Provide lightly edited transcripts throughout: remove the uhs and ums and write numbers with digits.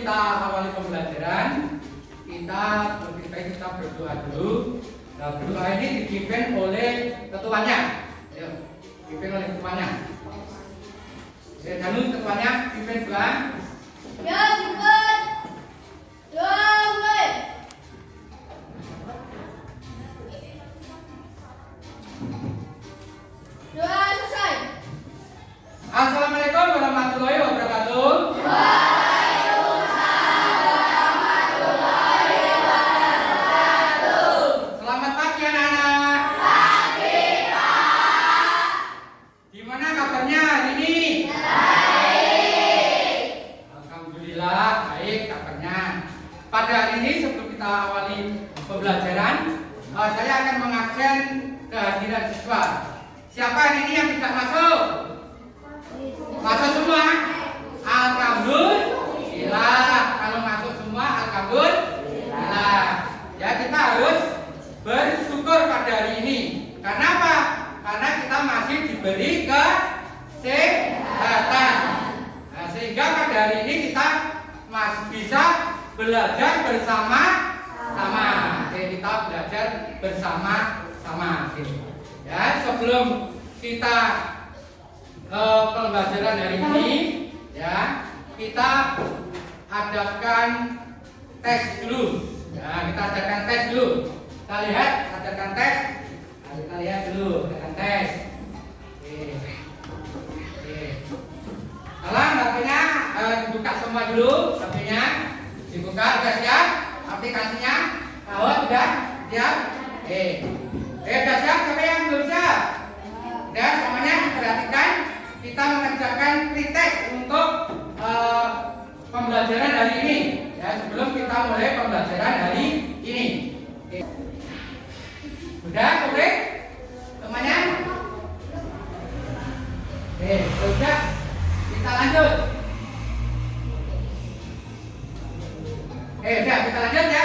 kita awali pembelajaran, kita lebih baik kita berdoa dulu. Nah, berdoa ini dipimpin oleh ketuanya. Ayo, dipimpin oleh ketuanya. Danu ketuanya pimpin doa. Ya, cepat. Doa mulai. Doa selesai. Assalamualaikum warahmatullahi wabarakatuh. Selamat pagi anak-anak. Pagi, Pak. Gimana kabarnya hari ini? Baik. Alhamdulillah baik kabarnya. Pada hari ini sebelum kita awali pembelajaran, saya akan mengabsen kehadiran siswa. Siapa hari ini yang tidak masuk? Masuk semua? Alhamdulillah. Kalau masuk semua, alhamdulillah. Ya, kita harus bersyukur pada hari ini. Karena apa? Karena kita masih diberi kesehatan. Nah, sehingga pada hari ini kita masih bisa belajar bersama-sama. Oke, kita belajar bersama-sama. Oke. Ya, sebelum kita pembelajaran hari ini, ya, kita adakan tes dulu. Ya, kita adakan tes dulu. Kita lihat, adakan tes. Kita lihat dulu, adakan tes. Oke. Oke. Tolong HP-nya dibuka semua dulu, HP-nya dibuka. Udah siap? Aplikasinya? Udah siap? Udah siap? Siapa yang belum siap? Udah semuanya perhatikan. Kita mengerjakan pretest untuk pembelajaran hari ini. Ya, sebelum kita mulai pembelajaran hari ini. Oke. Udah, oke? Semuanya? Sudah. Kita lanjut. Udah, kita lanjut ya.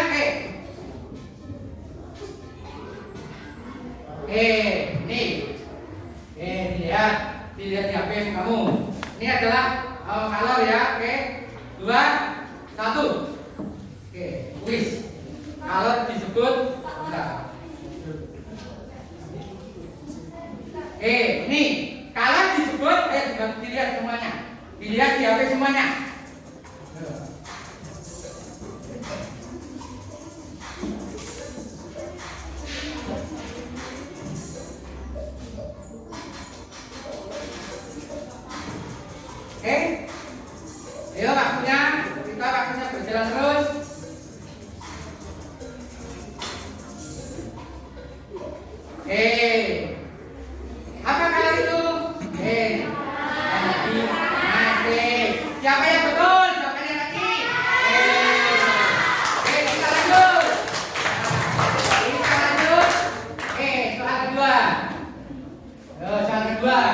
Dilihat di HP kamu. Ini adalah color ya. Oke. 2, 1. Oke, kuis. Color disebut enggak. Ini color disebut juga dilihat semuanya. Dilihat di HP semuanya. Ayo waktunya berjalan terus. Apa kalian itu? Masih. Siapa yang betul? Siapa yang lagi? Kita lanjut. Soal kedua. Soal kedua.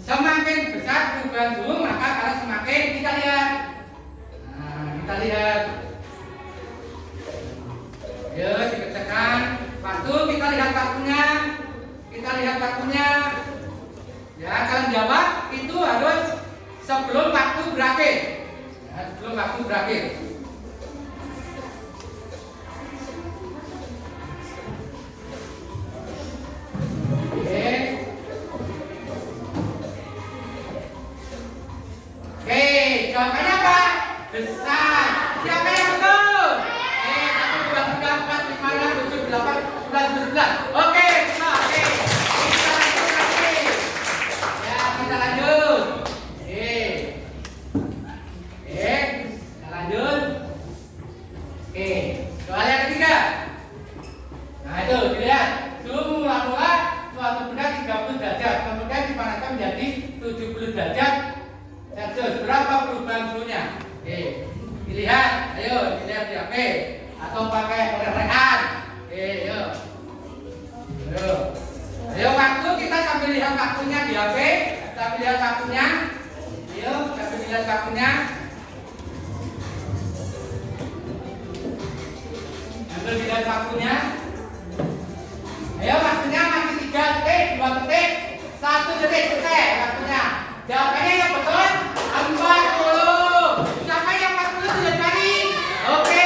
Semakin besar perubahan suhu, maka kalau semakin kita lihat. Nah, kita lihat. Ayo dikerjakan. Waktu kita lihat waktunya. Kita lihat waktunya. Ya, kalian jawab itu harus sebelum waktu berakhir. Ya, sebelum waktu berakhir. Jawabannya apa? Besar. Siapa yang betul? 1, 2, 3, 4, 5, 6, 7, 8, 9, 11. Oke, oke. Kita lanjut lagi. Ya, kita lanjut. Kita lanjut. Soal yang ketiga. Nah, itu dilihat. Suhu mula-mula suatu benda 30 derajat, kemudian dipanaskan menjadi 70 derajat. Celcius, berapa perubahan suhunya? Dilihat, ayo dilihat di HP atau pakai rekan. Ayo waktu kita sambil lihat waktunya di HP, sambil lihat waktunya. Ayo, sambil lihat waktunya. Sambil lihat waktunya. 1 detik selesai waktunya. Jawabannya yang betul 40. Siapa yang 40 sudah cari? Oke.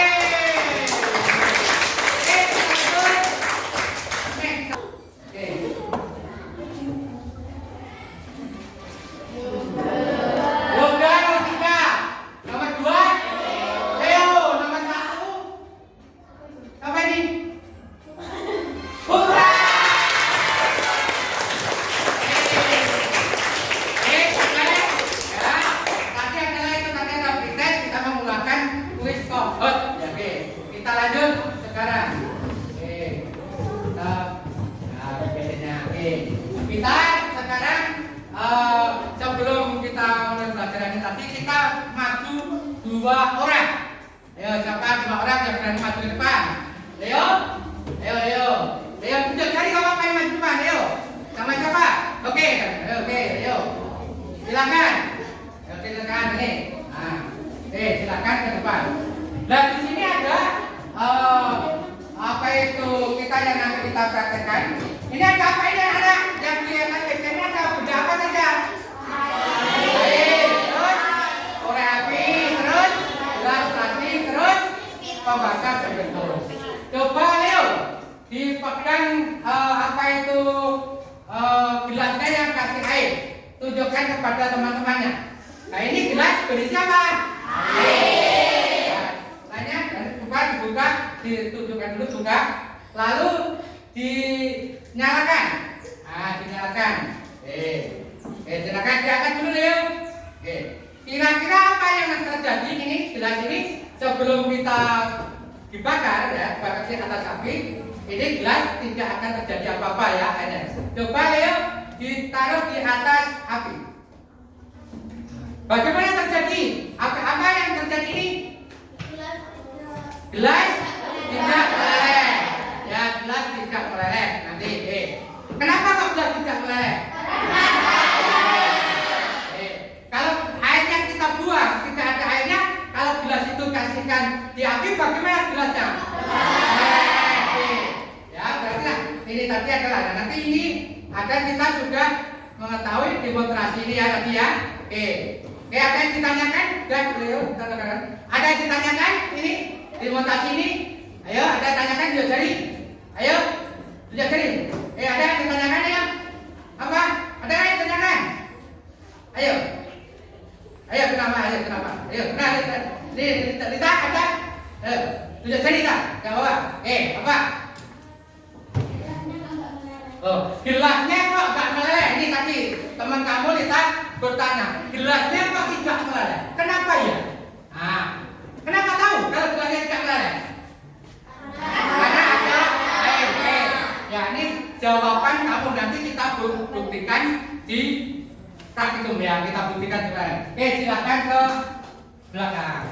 Yoga nomor 3. Nomor 2. Leo nomor 1. Apa ini? Putra. Kita lanjut sekarang. Kita sekarang sebelum kita mulai pelajaran ini tadi kita maju 2 orang. Ayo siapa 2 orang yang berani maju ke depan? Leo, Leo bisa cari kamu apa yang maju depan? Leo, sama siapa? Oke, Leo, silakan. Silakan nih. Silakan ke depan. Nah di sini ada apa itu kita yang nanti kita praktekkan. Ini ada apa ini ada yang kelihatan ini ada benda apa saja? Air, terus korek api, terus gelas plastik, terus pembakar berbentuk. Coba Leo dipegang apa itu gelasnya yang kasih air. Tunjukkan kepada teman-temannya. Nah ini gelas berisi apa? Air. Dibuka, ditunjukkan dulu buka, lalu dinyalakan. Dinyalakan. Silakan diangkat dulu Leo. Kira-kira apa yang terjadi ini gelas ini sebelum kita dibakar ya, bakar di atas api, ini gelas tidak akan terjadi apa-apa ya. Coba Leo ditaruh di atas api. Bagaimana yang terjadi? Apa yang terjadi ini? Gelas tidak meleleh. Ya, gelas tidak meleleh. Nanti, kenapa kok gelas tidak meleleh? Kalau air yang kita buang tidak ada airnya, kalau gelas itu kasihkan di api, bagaimana gelasnya? Ya, berarti lah. Ini tadi adalah. Nanti ini ada kita sudah mengetahui demonstrasi ini ya tadi ya. Ada yang ditanyakan? Ada yang ditanyakan ini? Demonstrasi ini, ayo ada yang tanyakan juga jari, ayo juga jari, ada yang ditanyakan ya, apa? Ada yang ditanyakan, ayo kenapa, ayo, nah, Lita ada, juga jari tak, jawab, apa? Gelasnya kok gak meleleh? Ini tadi teman kamu Lita bertanya, gelasnya kok tidak meleleh? Kenapa ya? Kenapa tahu kalau gelasnya tidak meleleh? Karena ada air. Ya ini jawaban kamu nanti kita buktikan di praktikum ya. Kita buktikan juga. Silakan ke belakang.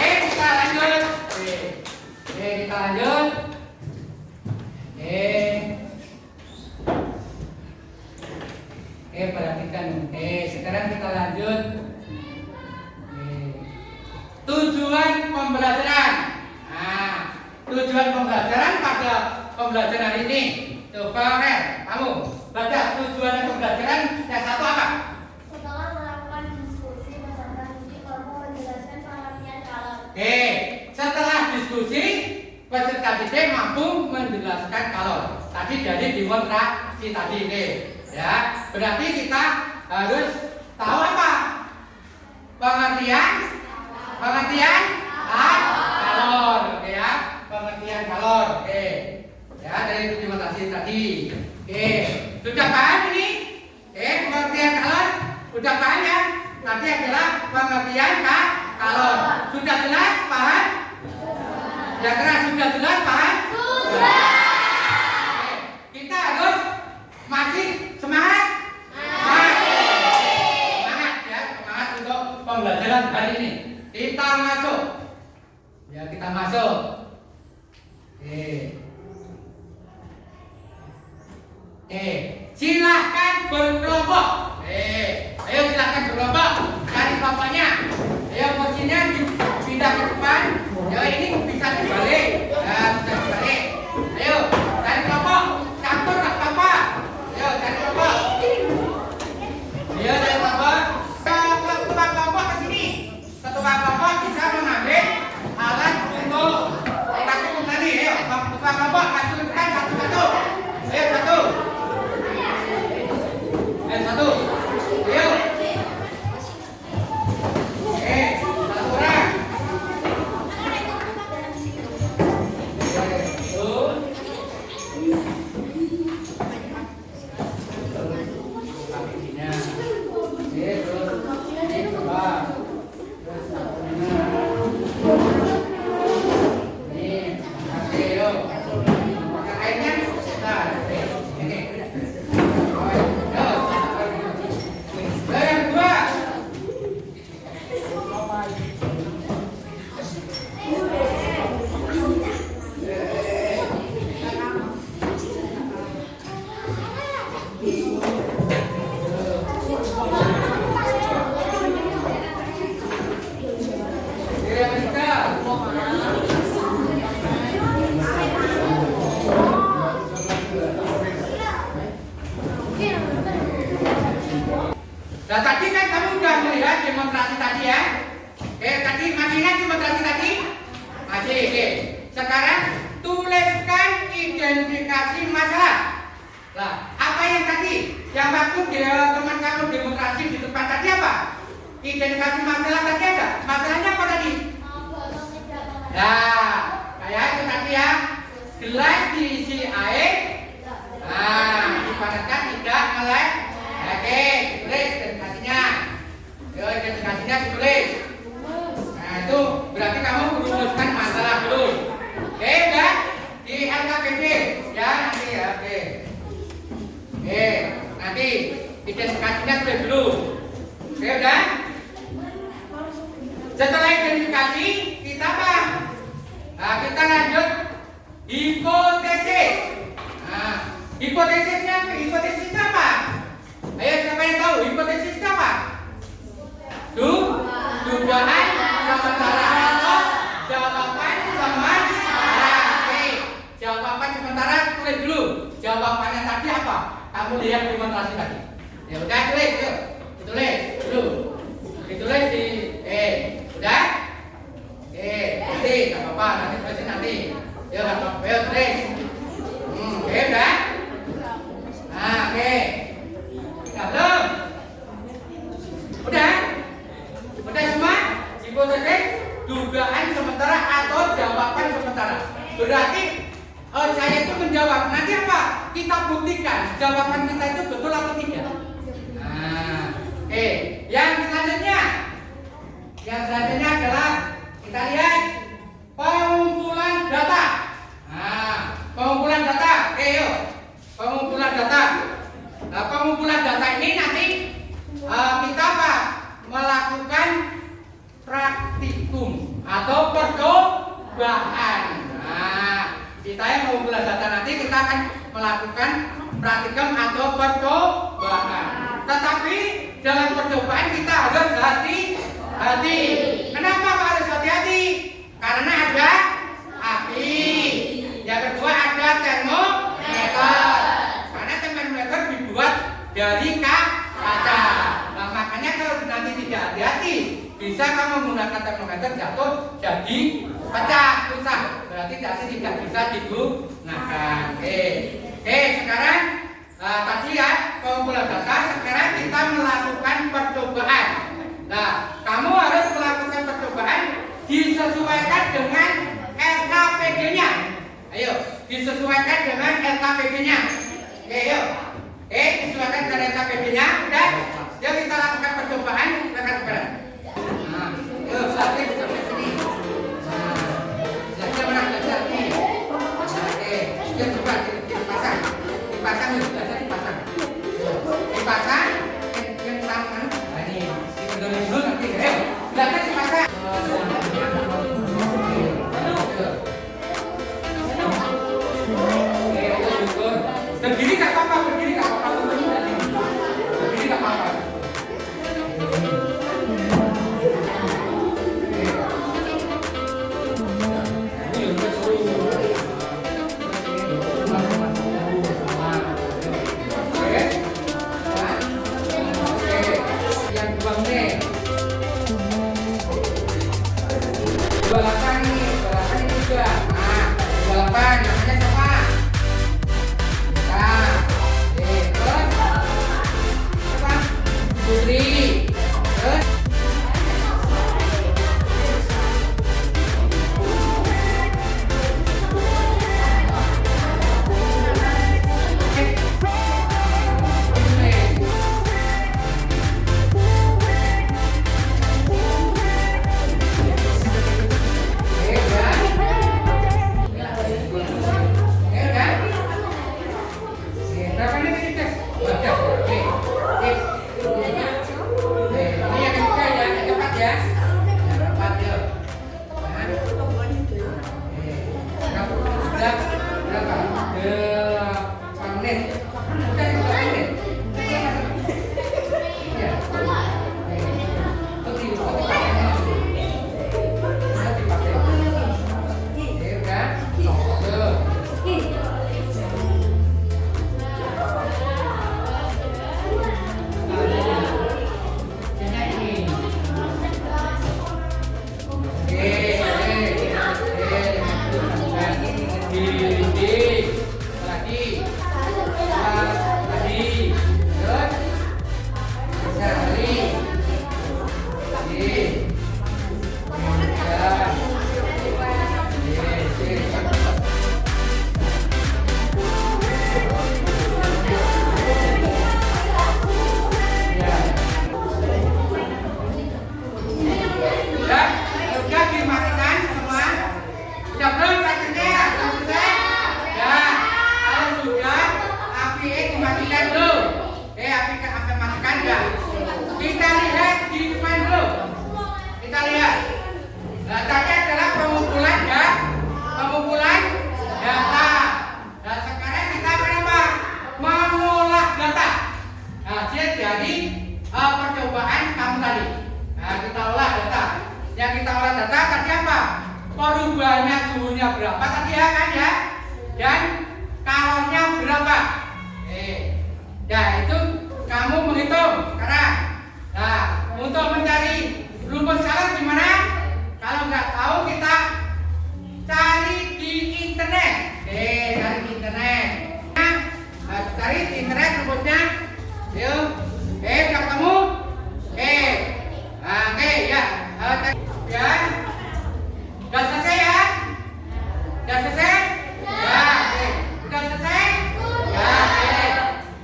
Kita lanjut. Kita lanjut. Perhatikan. Sekarang kita lanjut. Tujuan pembelajaran. Tujuan pembelajaran pada pembelajaran ini. Coba Mer, kamu baca tujuan pembelajaran yang satu apa? Setelah melakukan diskusi beserta uji kelompok menjelaskan pengertian kalor. Setelah diskusi peserta didik mampu menjelaskan kalor. Tadi dari demonstrasi tadi ini. Ya, berarti kita harus tahu apa? Pengertian kalor, ya. Pengertian kalor. Ya, dari demonstrasi tadi. Sudah paham ini? Pengertian kalor sudah paham ya? Tadi adalah pengertian kalor. Sudah jelas paham? Sudah jelas paham? Sudah. Kita harus masih semangat? Semangat ya, semangat untuk pembelajaran hari ini. Kita masuk. Ya, kita masuk. Silahkan berkelompok. Ayo silahkan berkelompok. Cari kelompoknya. Ayo posisinya pindah ke depan. Ya ini bisa dibalik. Ya, bisa dibalik. Ayo cari Bapak-bapak bisa mengambil alat untuk takut tadi. Ayo, Bapak-bapak ajukan satu-satu. Ayo satu. Ayo satu. Ayo. Satu orang. Nah tadi kan kamu udah melihat demonstrasi tadi ya. Tadi masih ingat demonstrasi tadi? Masih, oke. Sekarang tuliskan identifikasi masalah. Nah, apa yang tadi? Yang waktu teman kamu demonstrasi di depan tadi apa? Identifikasi masalah tadi ada? Masalahnya apa tadi? Nah, kayak itu tadi ya. Gelas diisi air. Nah, ibaratkan tidak melek. Oke, ditulis identifikasinya. Yo, identifikasinya ditulis. Nah, itu berarti kamu merumuskan masalah dulu. Oke, udah? Di LKPD ya nanti ya, oke. Oke, nanti identifikasinya tulis dulu. Oke, udah? Setelah identifikasi, kita apa? Nah, kita lanjut hipotesis. Nah, hipotesisnya apa? Ayo siapa yang tahu hipotesis itu apa? Dugaan sementara atau jawaban sementara. Oke, jawaban sementara tulis dulu. Jawabannya tadi apa? Kamu lihat demonstrasi tadi. Ya udah tulis, yuk. Ditulis dulu. Ditulis di udah? Nanti nggak apa-apa, nanti tulisin nanti. Yuk, nggak apa-apa, yuk tulis. Oke, udah? Nah, oke. Belum? Udah? Udah semua? Hipotesis, dugaan sementara atau jawaban sementara. Berarti saya itu menjawab. Nanti apa? Kita buktikan jawaban kita itu betul atau tidak. Nah, oke. Yang selanjutnya adalah kita lihat pengumpulan data. Nah, pengumpulan data. Oke, yuk. Pengumpulan data. Nah, pengumpulan data ini nanti kita apa? Melakukan praktikum atau percobaan. Nah, kita yang pengumpulan data nanti kita akan melakukan praktikum atau percobaan. Tetapi dalam percobaan kita harus hati-hati. Kenapa Pak harus hati-hati? Karena ada api. Yang kedua ada termometer. Karena termometer dibuat dari kaca. Nah, makanya kalau nanti tidak hati-hati, bisa kamu menggunakan termometer jatuh jadi pecah, rusak. Berarti tidak bisa digunakan. Oke, sekarang tadi ya pengumpulan data. Sekarang kita melakukan percobaan. Nah, kamu harus melakukan percobaan disesuaikan dengan LKPD-nya. Ayo, disesuaikan dengan LKPD-nya. Oke, yuk. Disesuaikan dengan LKPD-nya. Udah? Yuk kita lakukan percobaan. Rekan-rekan. Nah, yuk sampai sini. Nah, belajar mana belajar nih. Oke, yuk coba dipasang. Dipasang yuk, belajar dipasang. Dipasang. Yang tangan. Nah ini, dipegang dulu nanti. Ayo, belajar dipasang. Berdiri nggak apa-apa, berdiri nggak apa-apa. perubahannya suhunya berapa tadi ya kan ya? Dan kalornya berapa? Ya itu kamu menghitung sekarang. Nah, untuk mencari rumus kalor gimana? Kalau nggak tahu kita cari di internet. Cari di internet. Cari di internet rumusnya. Yuk. Udah ketemu? Oke ya. Ya. Udah selesai ya? Udah selesai? Ya. Oke. Udah selesai? Ya. Oke.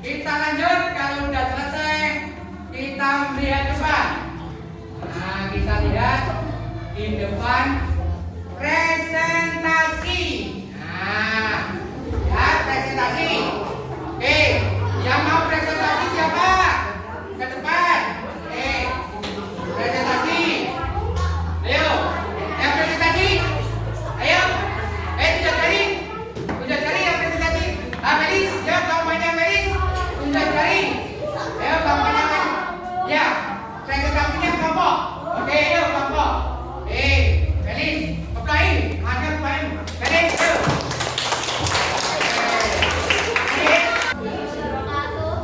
Kita lanjut. Kalau udah selesai, kita melihat depan. Nah, kita lihat di depan presentasi. Nah, ya presentasi. Oke, yang mau presentasi siapa? Ke depan. Oke, presentasi. Ayo, yang presentasi. Ayo, tidak cari. Sudah cari yang presentasi. Melis, ya kampanye Melis. Sudah cari. Ayo kampanye Melis. Ya, presentasinya kelompok. Oke, yuk kelompok. Melis, apply. Ada apply. Melis, yuk.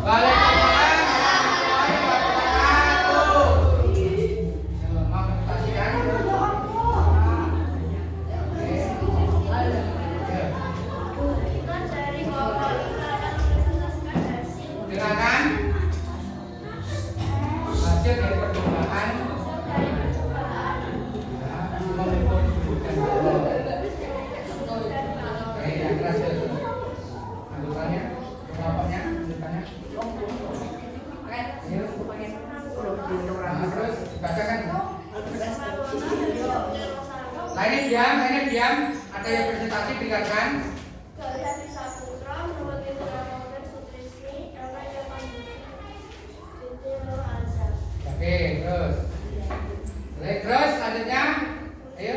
Waalaikumsalam warahmatullahi wabarakatuh. Mau presentasikan? Kita dari kelompok kita akan mempresentasikan hasil Silakan. Hasil dari percobaan dari percobaan membentuk suhu dan kalor. suhu dan kalor. Yang keras ya. Anggotanya, kelompoknya, anggotanya. Terus dibacakan. Lainnya diam. Ada yang presentasi dengarkan. Kalian bisa putra menurut Indra Sutrisni, namanya Binti Azhar. Oke, terus. Terus selanjutnya, ayo.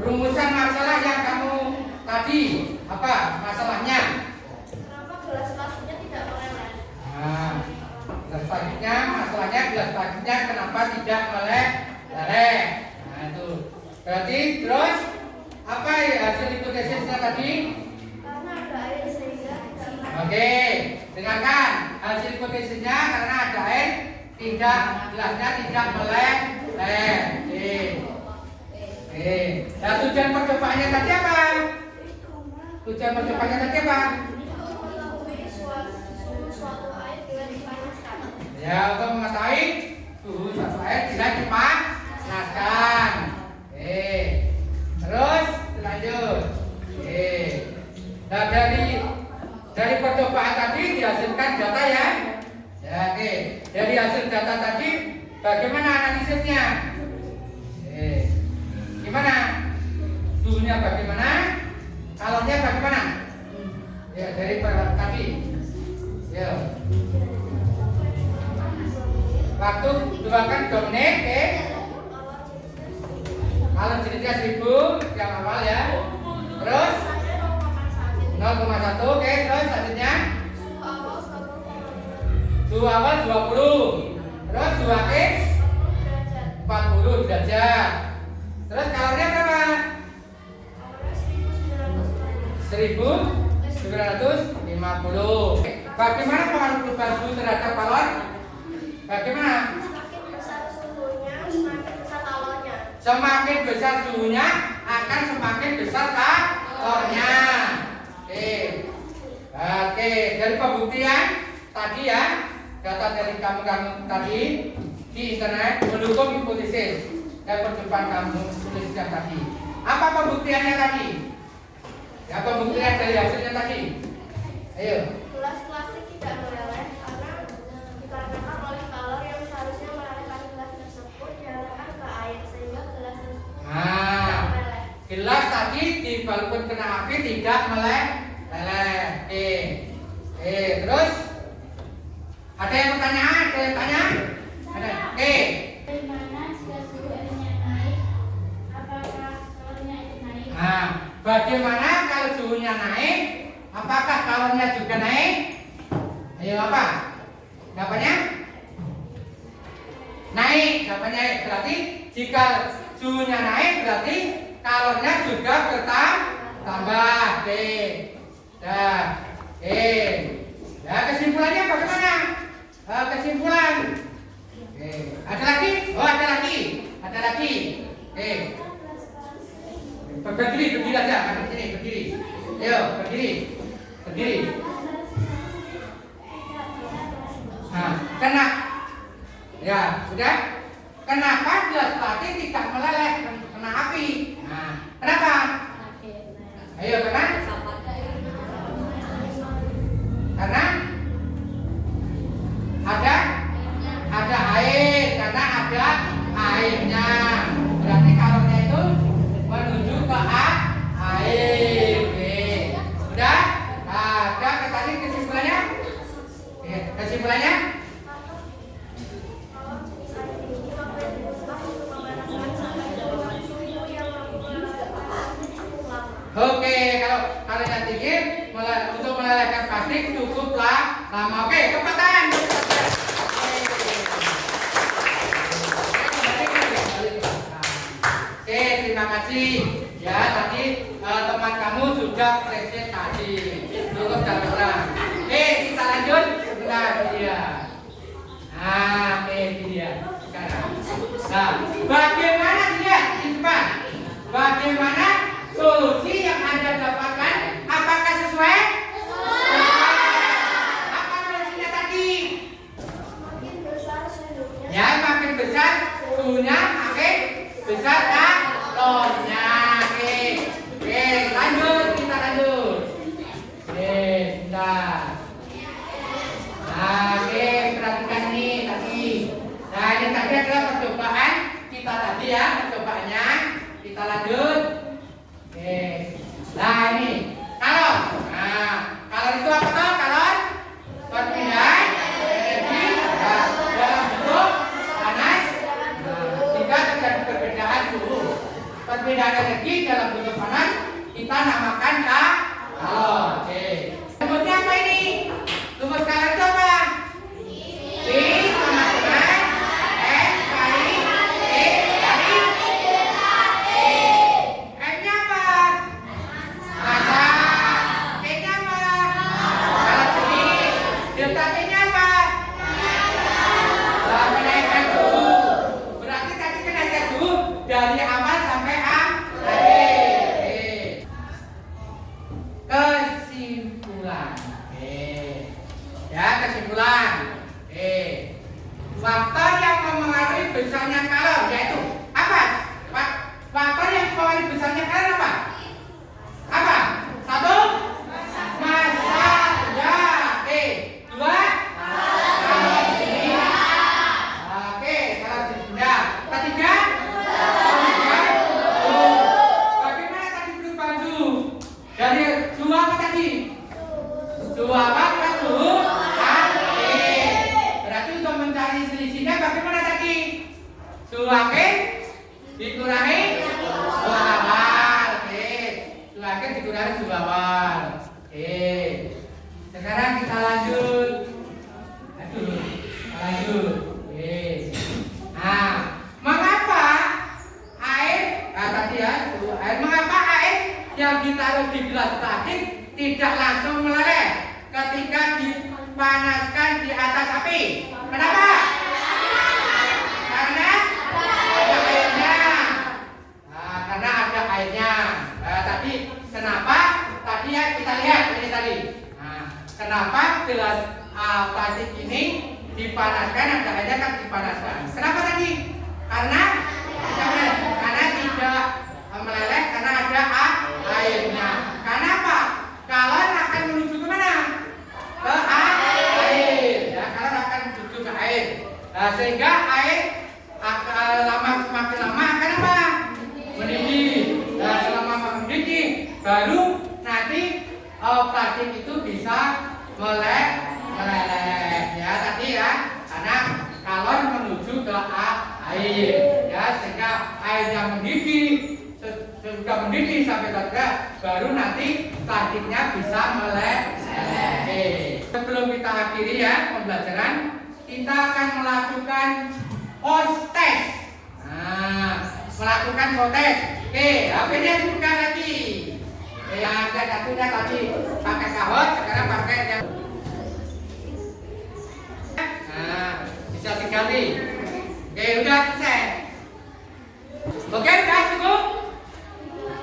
Rumusan masalah yang kamu tadi apa masalahnya? Kenapa gelas plastiknya tidak meleleh? Nah, gelas plastiknya masalahnya gelas plastiknya kenapa tidak meleleh? Nah itu. Berarti terus apa ya hasil hipotesisnya tadi? Karena ada air sehingga tidak meleleh. Oke, dengarkan hasil hipotesisnya karena ada air gelasnya tidak meleleh. Oke. Nah, tujuan percobaannya tadi apa? Tujuan percobaannya tadi apa? Untuk mengetahui suhu suatu air bila dipanaskan. Ya, untuk mengetahui suhu suatu air bila dipanaskan. Terus lanjut. Nah, dari percobaan tadi dihasilkan data ya. Ya, oke. Dari hasil data tadi bagaimana analisisnya? Gimana? Suhunya bagaimana? Kalornya bagaimana? Ya, dari tadi. Ya. Waktu dikeluarkan 2 menit, oke. Kalau jenisnya 1000 yang awal ya. Terus 0,1, oke. Terus selanjutnya suhu awal 20. Terus suhu akhir 40 derajat. Terus kalornya berapa? 1950. Bagaimana pengaruh perubahan suhu terhadap kalor? Bagaimana? Semakin besar suhunya, semakin besar kalornya. Semakin besar suhunya akan semakin besar kalornya. Oke. Dari pembuktian tadi ya, data dari kamu tadi di internet mendukung hipotesis dan percobaan kamu tuliskan tadi. Apa pembuktiannya tadi? Ya, pembuktian dari hasilnya tadi. Ayo. Gelas plastik tidak meleleh karena dikarenakan oleh kalor yang seharusnya melelehkan gelas tersebut diarahkan ke air sehingga gelas tersebut tidak meleleh. Gelas tadi walaupun kena api tidak meleleh. Terus ada yang bertanya? Ada yang tanya? Ada. Bagaimana jika suhu airnya naik? Apakah kalornya itu naik? Nah, bagaimana kalau suhunya naik? Apakah kalornya juga naik? Ayo apa? Jawabannya? Naik. Jawabannya berarti jika suhunya naik berarti kalornya juga bertambah. Oke. Nah, nah kesimpulannya bagaimana? Kesimpulan. Ada lagi? Oh, ada lagi. Berdiri aja. Berdiri. Ayo, berdiri. Nah, ya, sudah. Kenapa gelas plastik tidak meleleh kena api? Nah, kenapa? Ayo, karena ada air, karena ada airnya. Berarti kalornya itu menuju ke air. Oke. Sudah? Ada tadi kesimpulannya? Kesimpulannya? Oke, kalau yang tinggi untuk melelehkan plastik cukuplah lama. Oke, kecepatan. Oke, terima kasih. Ya, tadi teman kamu sudah presentasi. Cukup ulang. Kita lanjut. Sebentar dia. Nah, ini dia. Sekarang. Nah, bagaimana dia? Coba. Bagaimana solusi yang Anda dapatkan? Apakah sesuai? Apa solusinya tadi? Makin besar suhunya. Ya, makin besar suhunya, makin besar kalornya. Oke, lanjut, kita lanjut. Bentar. Nah, perhatikan nih tadi. Nah, ini tadi adalah percobaan kita tadi ya, percobaannya. Kita lanjut. Nah ini kalor. Nah, kalor itu apa toh? Kalor perpindahan energi dalam bentuk panas. Sehingga terjadi perbedaan suhu. Perbedaan energi dalam bentuk panas kita namakan kalor. Oke. Rumusnya apa ini? Rumus kalor itu apa? I sama dengan F kali E kali M-nya apa? Masa. T-nya apa? Kalau sini. Delta T-nya apa? Kenaikan suhu. Berarti tadi kenaikan suhu dari awal sampai akhir. Kesimpulan. Ya, kesimpulan. Faktor yang mempengaruhi besarnya kalor yaitu apa? Faktor yang mempengaruhi besarnya kalor apa? Apa? Satu, massa. Ya. Dua, kalorinya. Oke, kalorinya. Ketiga, bagaimana tadi perubahan suhu? Dari suhu apa tadi? Suhu apa? Suhu akhir. Berarti untuk mencari selisihnya bagaimana tadi? Suhu akhir dikurangi suhu awal. Oke. Suhu akhir dikurangi suhu awal. Oke. Sekarang kita lanjut. Lanjut. Oke. Nah, mengapa air? Tadi ya, suhu air. Mengapa air yang ditaruh di gelas plastik tidak langsung meleleh ketika dipanaskan di atas api? Kenapa? Karena ada airnya. Nah, karena ada airnya. Tadi kenapa? Tadi ya kita lihat ini tadi. Nah, kenapa gelas plastik ini dipanaskan, ada airnya kan dipanaskan? Kenapa tadi? Karena tidak meleleh karena ada airnya. Kenapa? Kalor akan menuju ke mana? Ke air. Ya, kalor akan menuju ke air. Nah, sehingga air semakin lama akan apa? Mendidih. Nah, selama mendidih baru nanti plastik itu bisa meleleh. Ya, tadi ya, karena kalor menuju ke air. Ya, sehingga air yang mendidih sudah mendidih sampai tanda baru nanti plastiknya bisa meleleh. Sebelum kita akhiri ya pembelajaran, kita akan melakukan post test. Nah, melakukan protes. Oke, HP-nya dibuka lagi. Yang ada satunya tadi pakai kahot, sekarang pakai yang bisa diganti. Oke, udah selesai. Oke, udah cukup.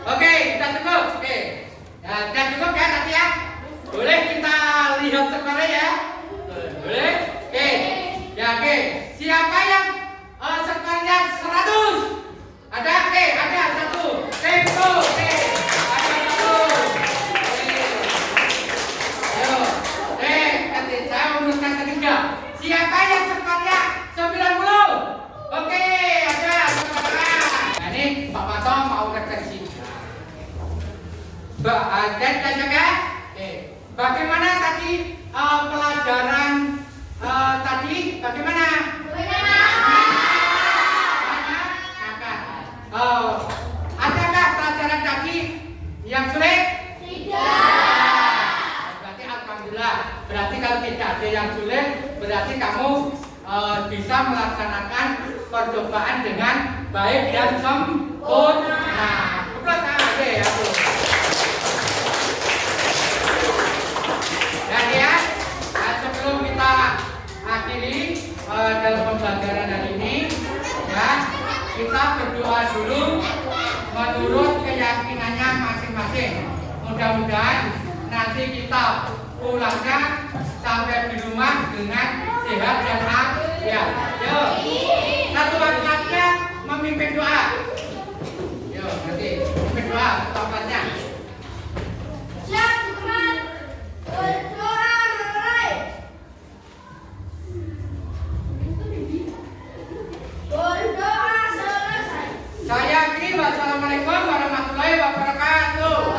Oke, udah cukup. Oke, ya, udah cukup ya tadi ya. Boleh kita lihat skornya ya. Boleh. Oke, ya oke. Siapa yang skornya 100? Ada? Oke, ada satu. Tempo. Oke, ada satu. Ayo, nanti saya uruskan ketiga. Siapa yang skornya 90? Oke, ada. Nah, ini Pak Pato mau refleksi. Dan jaga. Bagaimana tadi pelajaran tadi? Bagaimana? Adakah pelajaran tadi yang sulit? Tidak. Berarti alhamdulillah. Berarti kalau tidak ada yang sulit, berarti kamu bisa melaksanakan percobaan dengan baik dan sempurna. Oke, aku. Dan ya, sebelum kita akhiri dalam pembelajaran hari ini, ya, kita berdoa dulu menurut keyakinannya masing-masing. Mudah-mudahan nanti kita pulangnya sampai di rumah dengan sehat dan afiat. Yuk, satu laki-lakinya memimpin doa. Yuk, nanti memimpin doa tempatnya. Siap, teman. Berdoa mulai. Berdoa selesai. Saya akhiri. Wassalamualaikum warahmatullahi wabarakatuh.